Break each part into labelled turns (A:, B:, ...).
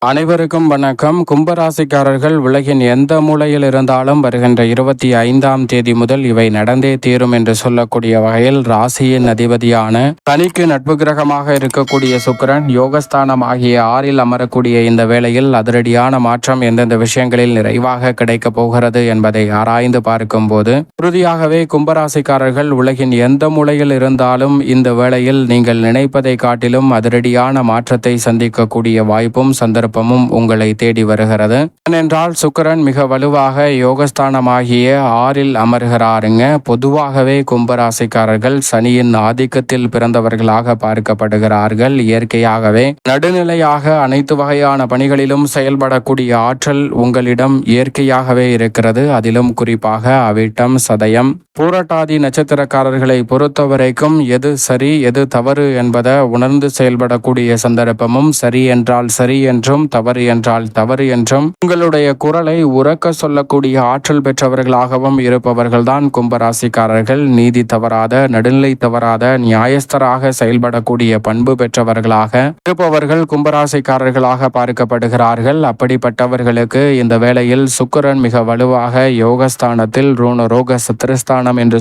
A: அனைவருக்கும் வணக்கம். கும்பராசிக்காரர்கள் உலகின் எந்த மூலையில் இருந்தாலும் வருகின்ற 25ஆம் தேதி முதல் இவை நடந்தே தீரும் என்று சொல்லக்கூடிய வகையில் ராசியின் அதிபதியான சனிக்கு நட்பு கிரகமாக இருக்கக்கூடிய சுக்கிரன் யோகஸ்தானம் ஆகிய 6ல் அமரக்கூடிய இந்த வேளையில் அதிரடியான மாற்றம் எந்தெந்த விஷயங்களில் நிறைவாக கிடைக்கப் போகிறது என்பதை ஆராய்ந்து பார்க்கும் போது உறுதியாகவே கும்பராசிக்காரர்கள் உலகின் எந்த மூலையில் இருந்தாலும் இந்த வேளையில் நீங்கள் நினைப்பதை காட்டிலும் அதிரடியான மாற்றத்தை சந்திக்கக்கூடிய வாய்ப்பும் சந்தர்ப்பமும் உங்களை தேடி வருகிறது. ஏனென்றால் சுக்கிரன் மிக வலுவாக யோகஸ்தானமாகிய 6ல் அமர்கிறாருங்க. பொதுவாகவே கும்பராசிக்காரர்கள் சனியின் ஆதிக்கத்தில் பிறந்தவர்களாக பார்க்கப்படுகிறார்கள். இயற்கையாகவே நடுநிலையாக அனைத்து வகையான பணிகளிலும் செயல்படக்கூடிய ஆற்றல் உங்களிடம் இயற்கையாகவே இருக்கிறது. அதிலும் குறிப்பாக அவிட்டம், சதயம், பூரட்டாதி நட்சத்திரக்காரர்களை பொறுத்தவரைக்கும் எது சரி எது தவறு என்பதை உணர்ந்து செயல்படக்கூடிய சந்தர்ப்பமும், சரி என்றால் சரி என்றும் தவறு என்றால் தவறு என்றும் உங்களுடைய குரலை உரக்க சொல்லக்கூடிய ஆற்றல் பெற்றவர்களாகவும் இருப்பவர்கள்தான் கும்பராசிக்காரர்கள். நீதி தவறாத, நடுநிலை தவறாத, நியாயஸ்தராக செயல்படக்கூடிய பண்பு பெற்றவர்களாக இருப்பவர்கள் கும்பராசிக்காரர்களாக பார்க்கப்படுகிறார்கள். அப்படிப்பட்டவர்களுக்கு இந்த வேளையில் சுக்கிரன் மிக வலுவாக யோகஸ்தானத்தில் ருணரோக சத்ருஸ்தானம் என்று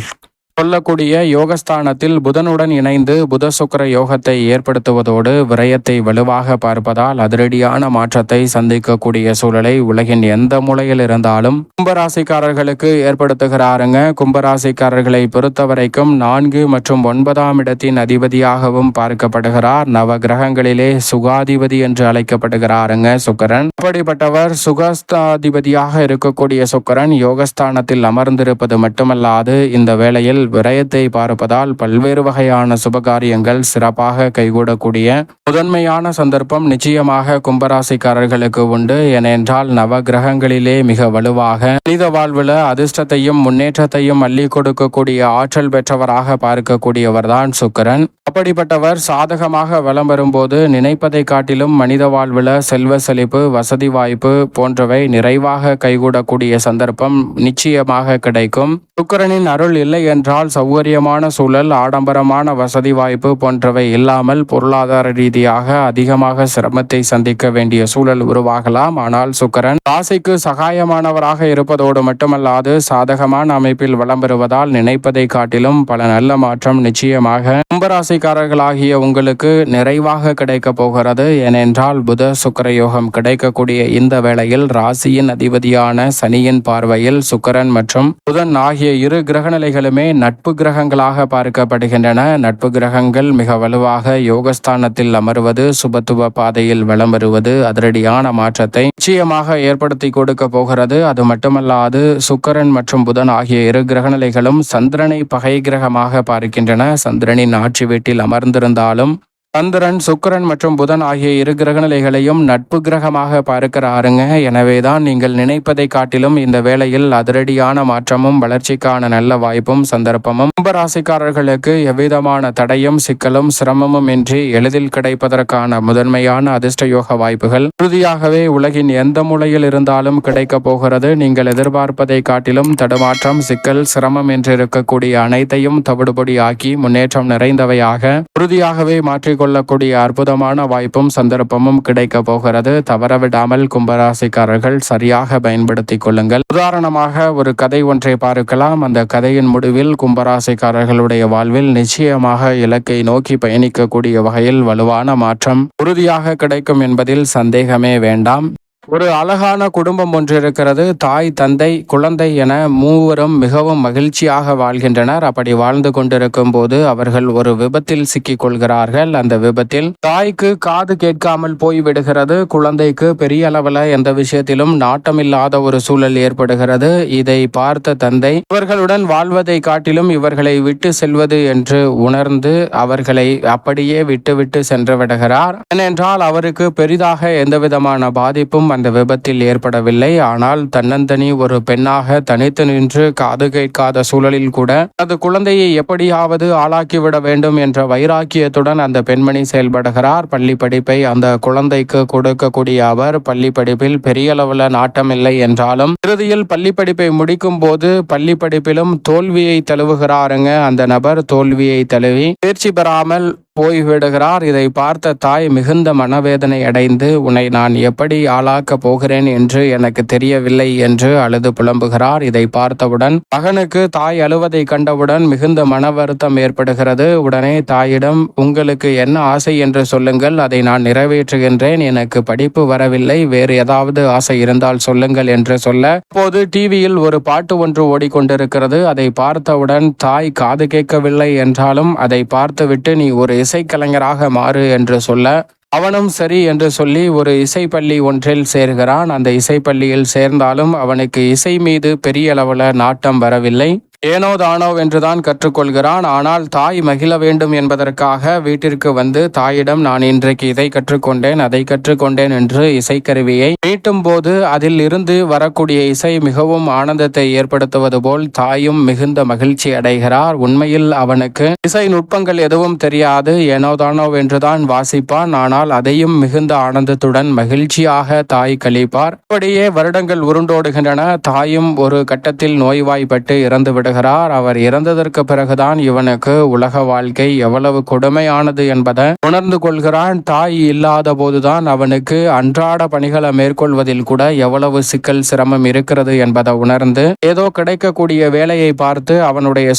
A: சொல்லக்கூடிய யோகஸ்தானத்தில் புதனுடன் இணைந்து புத சுக்கிர யோகத்தை ஏற்படுத்துவதோடு விரயத்தை வலுவாக பார்ப்பதால் அதிரடியான மாற்றத்தை சந்திக்கக்கூடிய சூழலை உலகின் எந்த மூலையில் இருந்தாலும் கும்பராசிக்காரர்களுக்கு ஏற்படுத்துகிறாருங்க. கும்பராசிக்காரர்களை பொறுத்தவரைக்கும் 4 மற்றும் 9ஆம் இடத்தின் அதிபதியாகவும் பார்க்கப்படுகிறார். நவ கிரகங்களிலே சுகாதிபதி என்று அழைக்கப்படுகிறாருங்க சுக்கிரன். அப்படிப்பட்டவர் சுகஸ்தாதிபதியாக இருக்கக்கூடிய சுக்கிரன் யோகஸ்தானத்தில் அமர்ந்திருப்பது மட்டுமல்லாது இந்த வேளையில் விரயத்தை பார்ப்பதால் பல்வேறு வகையான சுபகாரியங்கள் சிறப்பாக கைகூடக்கூடிய முதன்மையான சந்தர்ப்பம் நிச்சயமாக கும்பராசிக்காரர்களுக்கு உண்டு. ஏனென்றால் நவ கிரகங்களிலே மிக வலுவாக மனித வாழ்வில் அதிர்ஷ்டத்தையும் முன்னேற்றத்தையும் அள்ளி கொடுக்கக்கூடிய ஆற்றல் பெற்றவராக பார்க்கக்கூடியவர்தான் சுக்கிரன். அப்படிப்பட்டவர் சாதகமாக வலம் வரும்போது நினைப்பதை காட்டிலும் மனித வாழ்வில் செல்வ செழிப்பு, வசதி வாய்ப்பு போன்றவை நிறைவாக கைகூடக்கூடிய சந்தர்ப்பம் நிச்சயமாக கிடைக்கும். சுக்கிரனின் அருள் இல்லை என்றால் சௌகரியமான சூழல், ஆடம்பரமான வசதி வாய்ப்பு போன்றவை இல்லாமல் பொருளாதார ரீதியாக அதிகமாக சிரமத்தை சந்திக்க வேண்டிய சூழல் உருவாகலாம். ஆனால் சுக்கிரன் ராசிக்கு சகாயமானவராக இருப்பதோடு மட்டுமல்லாது சாதகமான அமைப்பில் வலம் பெறுவதால் நினைப்பதை காட்டிலும் பல நல்ல மாற்றம் நிச்சயமாக கும்பராசிக்காரர்களாகிய உங்களுக்கு நிறைவாக கிடைக்க போகிறது. ஏனென்றால் புத சுக்கிர யோகம் கிடைக்கக்கூடிய இந்த வேளையில் ராசியின் அதிபதியான சனியின் பார்வையில் சுக்கிரன் மற்றும் புதன் ஆகிய இரு கிரகநிலைகளுமே நட்பு கிரகங்களாக பார்க்கப்படுகின்றன. நட்பு கிரகங்கள் மிக வலுவாக யோகஸ்தானத்தில் அமர்வது, சுபத்துவ பாதையில் வலம் வருவது அதிரடியான மாற்றத்தை நிச்சயமாக ஏற்படுத்தி கொடுக்க போகிறது. அது மட்டுமல்லாது சுக்கிரன் மற்றும் புதன் ஆகிய இரு கிரகநிலைகளும் சந்திரனை பகை கிரகமாக பார்க்கின்றன. சந்திரனின் ஆட்சி வீட்டில் அமர்ந்திருந்தாலும் சந்திரன், சுக்கிரன் மற்றும் புதன் ஆகிய இரு கிரகநிலைகளையும் நட்பு கிரகமாக பார்க்கிறாருங்க. எனவேதான் நீங்கள் நினைப்பதை காட்டிலும் இந்த வேளையில் அதிரடியான மாற்றமும் வளர்ச்சிக்கான நல்ல வாய்ப்பும் சந்தர்ப்பமும் கும்பராசிக்காரர்களுக்கு எவ்விதமான தடையும் சிக்கலும் சிரமமும் இன்றி எளிதில் கிடைப்பதற்கான முதன்மையான அதிர்ஷ்ட யோக வாய்ப்புகள் உறுதியாகவே உலகின் எந்த மூலையில் இருந்தாலும் கிடைக்க போகிறது. நீங்கள் எதிர்பார்ப்பதை காட்டிலும் தடுமாற்றம், சிக்கல், சிரமம் என்று இருக்கக்கூடிய அனைத்தையும் தவிடுபொடி ஆக்கி முன்னேற்றம் நிறைந்தவையாக உறுதியாகவே மாற்றி கொள்ளக்கூடிய அற்புதமான வாய்ப்பும் சந்தர்ப்பமும் கிடைக்க போகிறது. தவறவிடாமல் கும்பராசிக்காரர்கள் சரியாக பயன்படுத்திக் கொள்ளுங்கள். உதாரணமாக ஒரு கதை ஒன்றை பார்க்கலாம். அந்த கதையின் முடிவில் கும்பராசிக்காரர்களுடைய வாழ்வில் நிச்சயமாக இலக்கை நோக்கி பயணிக்கக்கூடிய வகையில் வலுவான மாற்றம் உறுதியாக கிடைக்கும் என்பதில் சந்தேகமே வேண்டாம். ஒரு அழகான குடும்பம் ஒன்று இருக்கிறது. தாய், தந்தை, குழந்தை என மூவரும் மிகவும் மகிழ்ச்சியாக வாழ்கின்றனர். அப்படி வாழ்ந்து கொண்டிருக்கும் போது அவர்கள் ஒரு விபத்தில் சிக்கிக் கொள்கிறார்கள். அந்த விபத்தில் தாய்க்கு காது கேட்காமல் போய்விடுகிறது. குழந்தைக்கு பெரிய அளவில் எந்த விஷயத்திலும் நாட்டமில்லாத ஒரு சூழல் ஏற்படுகிறது. இதை பார்த்த தந்தை இவர்களுடன் வாழ்வதை காட்டிலும் இவர்களை விட்டு செல்வது என்று உணர்ந்து அவர்களை அப்படியே விட்டு சென்று விடுகிறார். ஏனென்றால் அவருக்கு பெரிதாக எந்தவிதமான பாதிப்பும் அந்த விபத்தில் ஏற்படவில்லை. ஆனால் தன்னந்தனி ஒரு பெண்ணாக தனித்து நின்று காது கேட்காத சூழலில் கூட அது குழந்தையை எப்படியாவது ஆளாக்கிவிட வேண்டும் என்ற வைராக்கியத்துடன் அந்த பெண்மணி செயல்படுகிறார். பள்ளி படிப்பை அந்த குழந்தைக்கு கொடுக்கக்கூடிய அவர் பள்ளி படிப்பில் பெரிய அளவில் நாட்டமில்லை என்றாலும் இறுதியில் பள்ளி படிப்பை முடிக்கும் போது பள்ளி படிப்பிலும் தோல்வியை தழுவுகிறாருங்க. அந்த நபர் தோல்வியை தழுவி தேர்ச்சி பெறாமல் போய்விடுகிறார். இதை பார்த்த தாய் மிகுந்த மனவேதனை அடைந்து, உன்னை நான் எப்படி ஆளாக்கப் போகிறேன் என்று எனக்கு தெரியவில்லை என்று அழுது புலம்புகிறார். இதை பார்த்தவுடன் மகனுக்கு தாய் அழுவதை கண்டவுடன் மிகுந்த மன வருத்தம் ஏற்படுகிறது. உடனே தாயிடம், உங்களுக்கு என்ன ஆசை என்று சொல்லுங்கள், அதை நான் நிறைவேற்றுகின்றேன். எனக்கு படிப்பு வரவில்லை, வேறு ஏதாவது ஆசை இருந்தால் சொல்லுங்கள் என்று சொல்ல, அப்போது டிவியில் ஒரு பாட்டு ஒன்று ஓடிக்கொண்டிருக்கிறது. அதை பார்த்தவுடன் தாய் காது கேட்கவில்லை என்றாலும் அதை பார்த்துவிட்டு, நீ ஒரு இசைக்கலைஞராக மாறு என்று சொல்ல, அவனும் சரி என்று சொல்லி ஒரு இசைப்பள்ளி ஒன்றில் சேர்கிறான். அந்த இசைப்பள்ளியில் சேர்ந்தாலும் அவனுக்கு இசை மீது பெரிய அளவில் நாட்டம் வரவில்லை. ஏனோ தானோ என்றுதான் கற்றுக்கொள்கிறான். ஆனால் தாய் மகிழ வேண்டும் என்பதற்காக வீட்டிற்கு வந்து தாயிடம், நான் இன்றைக்கு இதை கற்றுக்கொண்டேன், அதை கற்றுக்கொண்டேன் என்று இசைக்கருவியை மீட்டும் போது அதில் இருந்து வரக்கூடிய இசை மிகவும் ஆனந்தத்தை ஏற்படுத்துவது போல் தாயும் மிகுந்த மகிழ்ச்சி அடைகிறார். உண்மையில் அவனுக்கு இசை நுட்பங்கள் எதுவும் தெரியாது, ஏனோ தானோ என்றுதான் வாசிப்பான். ஆனால் அதையும் மிகுந்த ஆனந்தத்துடன் மகிழ்ச்சியாக தாய் கழிப்பார். அப்படியே வருடங்கள் உருண்டோடுகின்றன. தாயும் ஒரு கட்டத்தில் நோய்வாய்ப்பட்டு இறந்து அவர் இறந்ததற்கு பிறகுதான் இவனுக்கு உலக வாழ்க்கை எவ்வளவு கொடுமையானது என்பதை உணர்ந்து கொள்கிறான். தாய் இல்லாத போதுதான் அவனுக்கு அன்றாட பணிகளை மேற்கொள்வதில் கூட எவ்வளவு சிக்கல் சிரமம் இருக்கிறது என்பதை உணர்ந்து ஏதோ கிடைக்கக்கூடிய வேலையை பார்த்து அவனுடைய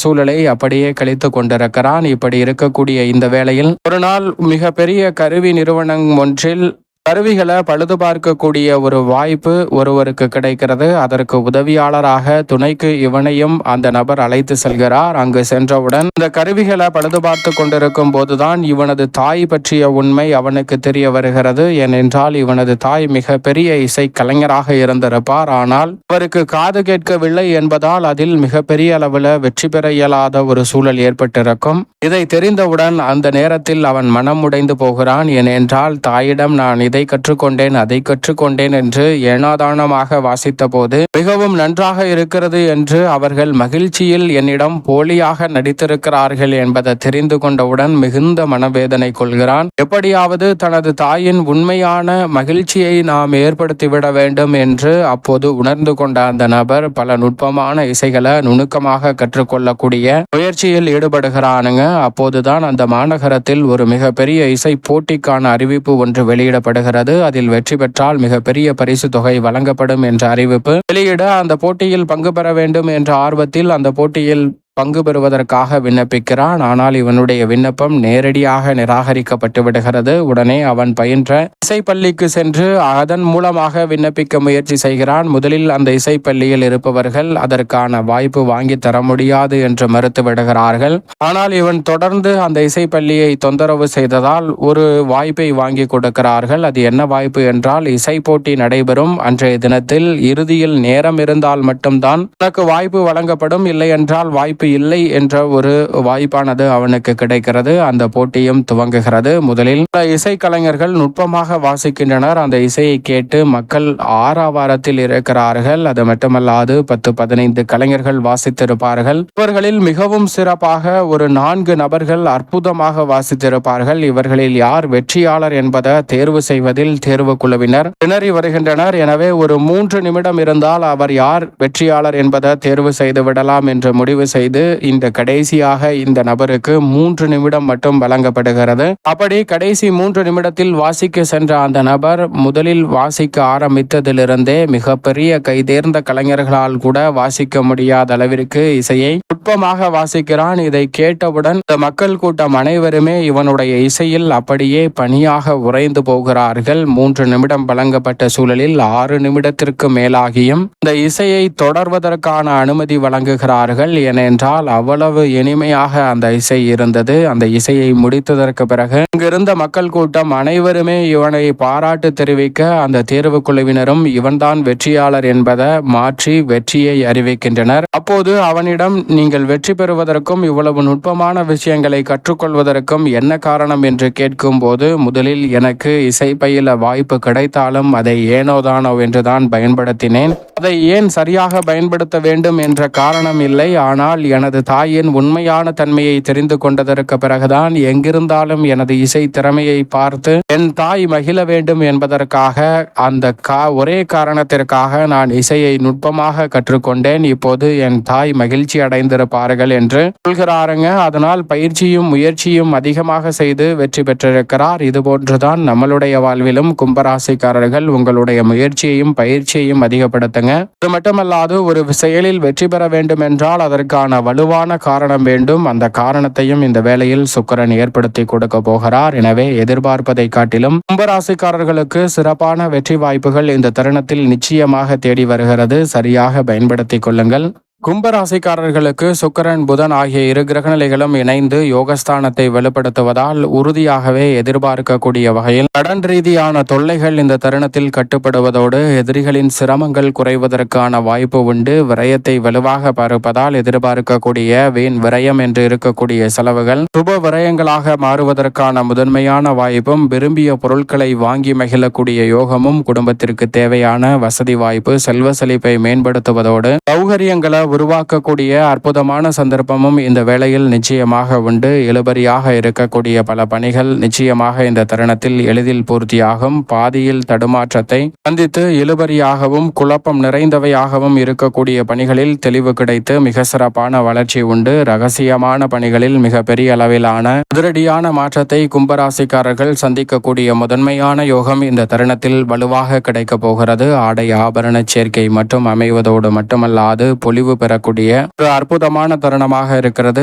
A: சூழலை அப்படியே கழித்து கொண்டிருக்கிறான். இப்படி இருக்கக்கூடிய இந்த வேளையில் ஒரு நாள் மிகப்பெரிய கருவி நிறுவனம் ஒன்றில் கருவிகளை பழுது பார்க்கக்கூடிய ஒரு வாய்ப்பு ஒருவருக்கு கிடைக்கிறது. அதற்கு உதவியாளராக துணைக்கு இவனையும் அந்த நபர் அழைத்து செல்கிறார். அங்கு சென்றவுடன் இந்த கருவிகளை பழுது பார்த்து கொண்டிருக்கும் போதுதான் இவனது தாய் பற்றிய உண்மை அவனுக்கு தெரிய வருகிறது. ஏனென்றால் இவனது தாய் மிக பெரிய இசை கலைஞராக இருந்திருப்பார். ஆனால் அவருக்கு காது கேட்கவில்லை என்பதால் அதில் மிகப்பெரிய அளவில் வெற்றி பெற இயலாத ஒரு சூழல் ஏற்பட்டிருக்கும். இதை தெரிந்தவுடன் அந்த நேரத்தில் அவன் மனம் உடைந்து போகிறான். ஏனென்றால் தாயிடம், நான் இதை கற்றுக்கொண்டேன், அதை கற்றுக்கொண்டேன் என்று ஏனாதானமாக வாசித்த போது மிகவும் நன்றாக இருக்கிறது என்று அவர்கள் மகிழ்ச்சியில் என்னிடம் போலியாக நடித்திருக்கிறார்கள் என்பதை தெரிந்து கொண்டவுடன் மிகுந்த மனவேதனை கொள்கிறான். எப்படியாவது தனது தாயின் உண்மையான மகிழ்ச்சியை நாம் ஏற்படுத்திவிட வேண்டும் என்று அப்போது உணர்ந்து கொண்ட அந்த நபர் பல நுட்பமான இசைகளை நுணுக்கமாக கற்றுக்கொள்ளக்கூடிய முயற்சியில் ஈடுபடுகிறானுங்க. அப்போதுதான் அந்த மாநகரத்தில் ஒரு மிகப்பெரிய இசை போட்டிக்கான அறிவிப்பு ஒன்று வெளியிடப்படுகிறது. அதில் வெற்றி பெற்றால் மிகப்பெரிய பரிசு தொகை வழங்கப்படும் என்ற அறிவிப்பு வெளியிட, அந்த போட்டியில் பங்கு பெற வேண்டும் என்ற ஆர்வத்தில் அந்த போட்டியில் பங்கு பெறுவதற்காக விண்ணப்பிக்கிறான். ஆனால் இவனுடைய விண்ணப்பம் நேரடியாக நிராகரிக்கப்பட்டு விடுகிறது. உடனே அவன் பயின்ற இசைப்பள்ளிக்கு சென்று அதன் மூலமாக விண்ணப்பிக்க முயற்சி செய்கிறான். முதலில் அந்த இசைப்பள்ளியில் இருப்பவர்கள் அதற்கான வாய்ப்பு வாங்கி தர முடியாது என்று மறுத்து விடுகிறார்கள். ஆனால் இவன் தொடர்ந்து அந்த இசைப்பள்ளியை தொந்தரவு செய்ததால் ஒரு வாய்ப்பை வாங்கி கொடுக்கிறார்கள். அது என்ன வாய்ப்பு என்றால், இசை போட்டி நடைபெறும் அன்றைய தினத்தில் இறுதியில் நேரம் இருந்தால் மட்டும்தான் உனக்கு வாய்ப்பு வழங்கப்படும், இல்லை என்றால் வாய்ப்பு இல்லை என்ற ஒரு வாய்ப்பானது அவனுக்கு கிடைக்கிறது. அந்த போட்டியும் துவங்குகிறது. முதலில் இசைக்கலைஞர்கள் நுட்பமாக வாசிக்கின்றனர். அந்த இசையை கேட்டு மக்கள் ஆரவாரத்தில் இருக்கிறார்கள். அது மட்டுமல்லாது 10-15 கலைஞர்கள் வாசித்திருப்பார்கள். இவர்களில் மிகவும் சிறப்பாக ஒரு 4 நபர்கள் அற்புதமாக வாசித்திருப்பார்கள். இவர்களில் யார் வெற்றியாளர் என்பதை தேர்வு செய்வதில் தேர்வு குழுவினர் திணறி வருகின்றனர். எனவே ஒரு 3 நிமிடம் இருந்தால் அவர் யார் வெற்றியாளர் என்பதை தேர்வு செய்து விடலாம் என்று முடிவு செய்து இந்த கடைசியாக இந்த நபருக்கு 3 நிமிடம் மட்டும் வழங்கப்படுகிறது. அப்படி கடைசி 3 நிமிடத்தில் வாசிக்க சென்ற அந்த நபர் முதலில் வாசிக்க ஆரம்பித்ததிலிருந்தே மிகப்பெரிய கைதேர்ந்த கலைஞர்களால் கூட வாசிக்க முடியாத அளவிற்கு இசையை நுட்பமாக வாசிக்கிறான். இதை கேட்டவுடன் இந்த மக்கள் கூட்டம் அனைவருமே இவனுடைய இசையில் அப்படியே பணியாக உறைந்து போகிறார்கள். 3 நிமிடம் வழங்கப்பட்ட சூழலில் 6 நிமிடத்திற்கு மேலாகியும் இந்த இசையை தொடர்வதற்கான அனுமதி வழங்குகிறார்கள். ஏனென்றால் அவ்வளவு இனிமையாக அந்த இசை இருந்தது. அந்த இசையை முடித்ததற்கு பிறகு இங்கிருந்த மக்கள் கூட்டம் அனைவருமே இவனை பாராட்டு தெரிவிக்க அந்த தேர்வு குழுவினரும் இவன்தான் வெற்றியாளர் என்பதை மாற்றி வெற்றியை அறிவிக்கின்றனர். அப்போது அவனிடம், நீங்கள் வெற்றி பெறுவதற்கும் இவ்வளவு நுட்பமான விஷயங்களை கற்றுக்கொள்வதற்கும் என்ன காரணம் என்று கேட்கும் போது, முதலில் எனக்கு இசை பயில வாய்ப்பு கிடைத்தாலும் அதை ஏனோதானோ என்றுதான் பயன்படுத்தினேன். அதை ஏன் சரியாக பயன்படுத்த வேண்டும் என்ற காரணம் இல்லை. ஆனால் எனது தாயின் உண்மையான தன்மையை தெரிந்து கொண்டதற்கு பிறகுதான் எங்கிருந்தாலும் எனது இசை திறமையை பார்த்து என் தாய் மகிழ வேண்டும் என்பதற்காக அந்த ஒரே காரணத்திற்காக நான் இசையை நுட்பமாக கற்றுக்கொண்டேன். இப்போது என் தாய் மகிழ்ச்சி அடைந்திருப்பார்கள் என்று சொல்கிறாருங்க. அதனால் பயிற்சியும் முயற்சியும் அதிகமாக செய்து வெற்றி பெற்றிருக்கிறார். இதுபோன்றுதான் நம்மளுடைய வாழ்விலும் கும்பராசிக்காரர்கள் உங்களுடைய முயற்சியையும் பயிற்சியையும் அதிகப்படுத்துங்க. அது மட்டுமல்லாது ஒரு செயலில் வெற்றி பெற வேண்டும் என்றால் அதற்கான வலுவான காரணம் வேண்டும். அந்த காரணத்தையும் இந்த வேளையில் சுக்கிரன் ஏற்படுத்தி கொடுக்க போகிறார். எனவே எதிர்பார்ப்பதை காட்டிலும் கும்பராசிக்காரர்களுக்கு சிறப்பான வெற்றி வாய்ப்புகள் இந்த தருணத்தில் நிச்சயமாக தேடி வருகிறது. சரியாக பயன்படுத்திக் கொள்ளுங்கள். கும்பராசிக்காரர்களுக்கு சுக்கிரன் புதன் ஆகிய இரு கிரகநிலைகளும் இணைந்து யோகஸ்தானத்தை வலுப்படுத்துவதால் உறுதியாகவே எதிர்பார்க்கக்கூடிய வகையில் கடன் ரீதியான தொல்லைகள் இந்த தருணத்தில் கட்டுப்படுவதோடு எதிரிகளின் சிரமங்கள் குறைவதற்கான வாய்ப்பு உண்டு. விரயத்தை வலுவாக பார்ப்பதால் எதிர்பார்க்கக்கூடிய வீண் விரயம் என்று இருக்கக்கூடிய செலவுகள் சுப விரயங்களாக மாறுவதற்கான முதன்மையான வாய்ப்பும் விரும்பிய பொருட்களை வாங்கி மகிழக்கூடிய யோகமும் குடும்பத்திற்கு தேவையான வசதி வாய்ப்பு செல்வ செழிப்பை மேம்படுத்துவதோடு சௌகரியங்களை உருவாக்கக்கூடிய அற்புதமான சந்தர்ப்பமும் இந்த வேளையில் நிச்சயமாக உண்டு. இழுபறியாக இருக்கக்கூடிய பல பணிகள் நிச்சயமாக இந்த தருணத்தில் எளிதில் பூர்த்தியாகும். பாதியில் தடுமாற்றத்தை சந்தித்து இழுபறியாகவும் குழப்பம் நிறைந்தவையாகவும் இருக்கக்கூடிய பணிகளில் தெளிவு கிடைத்து மிக சிறப்பான வளர்ச்சி உண்டு. ரகசியமான பணிகளில் மிக பெரிய அளவிலான அதிரடியான மாற்றத்தை கும்பராசிக்காரர்கள் சந்திக்கக்கூடிய முதன்மையான யோகம் இந்த தருணத்தில் வலுவாக கிடைக்க போகிறது. ஆடை ஆபரண சேர்க்கை மற்றும் அமைவதோடு மட்டுமல்லாது பொலிவு பெறக்கூடிய ஒரு அற்புதமான தருணமாக இருக்கிறது.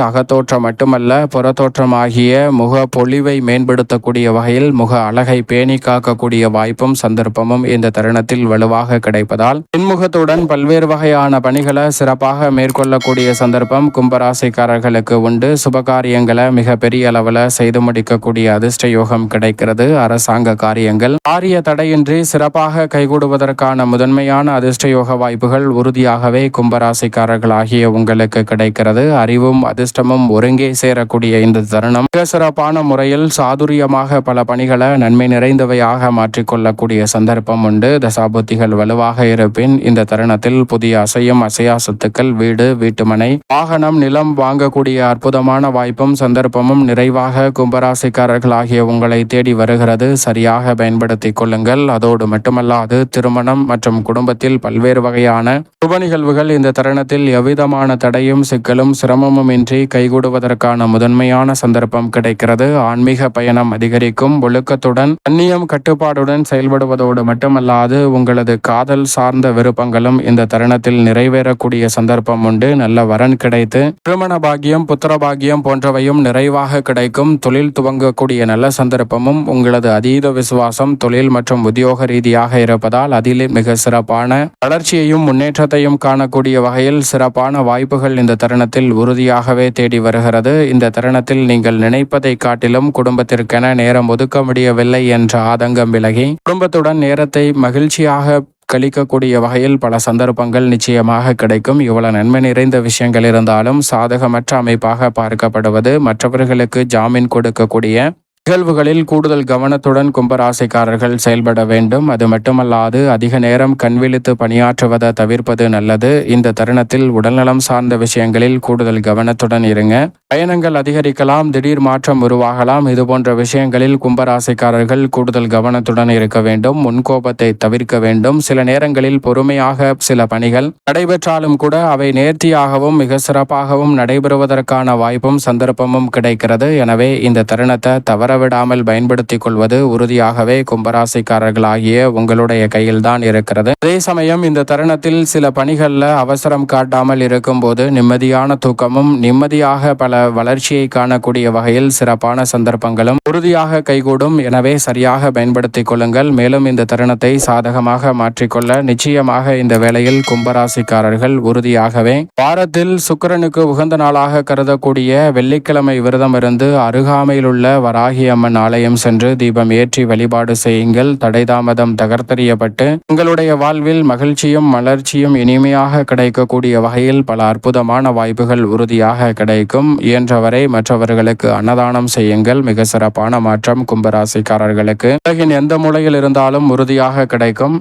A: அகத்தோற்றம் மட்டுமல்ல புறத்தோற்றம் ஆகிய முக பொலிவை மேம்படுத்தக்கூடிய வகையில் முக அழகை பேணி காக்கக்கூடிய வாய்ப்பும் சந்தர்ப்பமும் இந்த தருணத்தில் வலுவாக கிடைப்பதால் இன்முகத்துடன் பல்வேறு வகையான பணிகளை சிறப்பாக மேற்கொள்ளக்கூடிய சந்தர்ப்பம் கும்பராசிக்காரர்களுக்கு உண்டு. சுபகாரியங்களை மிக பெரிய அளவில் செய்து முடிக்கக்கூடிய அதிர்ஷ்ட யோகம் கிடைக்கிறது. அரசாங்க காரியங்கள் ஆரிய தடையின்றி சிறப்பாக கைகூடுவதற்கான முதன்மையான அதிர்ஷ்ட யோக வாய்ப்புகள் உறுதியாகவே கும்பராசிக்காரர்கள் ஆகிய உங்களுக்கு கிடைக்கிறது. அறிவும் அதிர்ஷ்டமும் ஒருங்கே சேரக்கூடிய இந்த தருணம் மிக சிறப்பான முறையில் சாதுரியமாக பல பணிகளை நன்மை நிறைந்தவையாக மாற்றிக்கொள்ளக்கூடிய சந்தர்ப்பம் உண்டு. தசாபுத்திகள் வலுவாக இருப்பின் இந்த தருணத்தில் புதிய அசையும் அசையா சொத்துக்கள் வீடு வீட்டுமனை வாகனம் நிலம் வாங்கக்கூடிய அற்புதமான வாய்ப்பும் சந்தர்ப்பமும் நிறைவாக கும்பராசிக்காரர்கள் ஆகிய உங்களை தேடி வருகிறது. சரியாக பயன்படுத்திக் கொள்ளுங்கள். அதோடு மட்டுமல்லாது திருமணம் மற்றும் குடும்பத்தில் பல்வேறு வகையான சுப நிகழ்வுகள் இந்த தருணத்தில் எவ்விதமான தடையும் சிக்கலும் சிரமமும் இன்றி கைகூடுவதற்கான முதன்மையான சந்தர்ப்பம் கிடைக்கிறது. ஆன்மீக பயணம் அதிகரிக்கும். ஒழுக்கத்துடன் அந்நியம் கட்டுப்பாடுடன் செயல்படுவதோடு மட்டுமல்லாது உங்களது காதல் சார்ந்த விருப்பங்களும் இந்த தருணத்தில் நிறைவேறக்கூடிய சந்தர்ப்பம் உண்டு. நல்ல வரன் கிடைத்து திருமண பாக்கியம் புத்திர பாக்கியம் போன்றவையும் நிறைவாக கிடைக்கும். தொழில் துவங்கக்கூடிய நல்ல சந்தர்ப்பமும் உங்களது அதீத விசுவாசம் தொழில் மற்றும் உத்தியோக ரீதியாக இருப்பதால் அதில் மிக சிறப்பான வளர்ச்சியையும் முன்னேற்றத்தையும் காணக்கூடிய வகையில் சிறப்பான வாய்ப்புகள் இந்த தருணத்தில் உறுதியாகவே தேடி வருகிறது. இந்த தருணத்தில் நீங்கள் நினைப்பதை காட்டிலும் குடும்பத்திற்கென நேரம் ஒதுக்க முடியவில்லை என்ற ஆதங்கம் விலகி குடும்பத்துடன் நேரத்தை மகிழ்ச்சியாக கழிக்கக்கூடிய வகையில் பல சந்தர்ப்பங்கள் நிச்சயமாக கிடைக்கும். இவ்வளவு நன்மை நிறைந்த விஷயங்கள் இருந்தாலும் சாதகமற்ற அமைப்பாக பார்க்கப்படுவது மற்றவர்களுக்கு ஜாமீன் கொடுக்கக்கூடிய நிகழ்வுகளில் கூடுதல் கவனத்துடன் கும்பராசிக்காரர்கள் செயல்பட வேண்டும். அது மட்டுமல்லாது அதிக நேரம் கண்விழித்து பணியாற்றுவதை தவிர்ப்பது நல்லது. இந்த தருணத்தில் உடல்நலம் சார்ந்த விஷயங்களில் கூடுதல் கவனத்துடன் இருங்க. பயணங்கள் அதிகரிக்கலாம். திடீர் மாற்றம் உருவாகலாம். இதுபோன்ற விஷயங்களில் கும்பராசிக்காரர்கள் கூடுதல் கவனத்துடன் இருக்க வேண்டும். முன்கோபத்தை தவிர்க்க வேண்டும். சில நேரங்களில் பொறுமையாக சில பணிகள் நடைபெற்றாலும் கூட அவை நேர்த்தியாகவும் மிக சிறப்பாகவும் நடைபெறுவதற்கான வாய்ப்பும் சந்தர்ப்பமும் கிடைக்கிறது. எனவே இந்த தருணத்தை தவறவிடாமல் பயன்படுத்திக் கொள்வது உறுதியாகவே கும்பராசிக்காரர்களாகிய உங்களுடைய கையில்தான் இருக்கிறது. அதே சமயம் இந்த தருணத்தில் சில பணிகள்ல அவசரம் காட்டாமல் இருக்கும்போது நிம்மதியான தூக்கமும் நிம்மதியாக பல வளர்ச்சியை காணக்கூடிய வகையில் சிறப்பான சந்தர்ப்பங்களும் உறுதியாக கைகூடும். எனவே சரியாக பயன்படுத்திக் கொள்ளுங்கள். மேலும் இந்த தருணத்தை சாதகமாக மாற்றிக்கொள்ள நிச்சயமாக இந்த வேளையில் கும்பராசிக்காரர்கள் உறுதியாகவே வாரத்தில் சுக்கிரனுக்கு உகந்த நாளாக கருதக்கூடிய வெள்ளிக்கிழமை விரதம் இருந்து அருகாமையில் உள்ள வராகி அம்மன் ஆலயம் சென்று தீபம் ஏற்றி வழிபாடு செய்யுங்கள். தடை தாமதம் தகர்த்தெறியப்பட்டு உங்களுடைய வாழ்வில் மகிழ்ச்சியும் மலர்ச்சியும் இனிமையாக கிடைக்கக்கூடிய வகையில் பல அற்புதமான வாய்ப்புகள் உறுதியாக கிடைக்கும். இயன்றவரை மற்றவர்களுக்கு அன்னதானம் செய்யுங்கள். மிக சிறப்பான மாற்றம் கும்பராசிக்காரர்களுக்கு உலகின் எந்த மூலையில் இருந்தாலும் உறுதியாக கிடைக்கும்.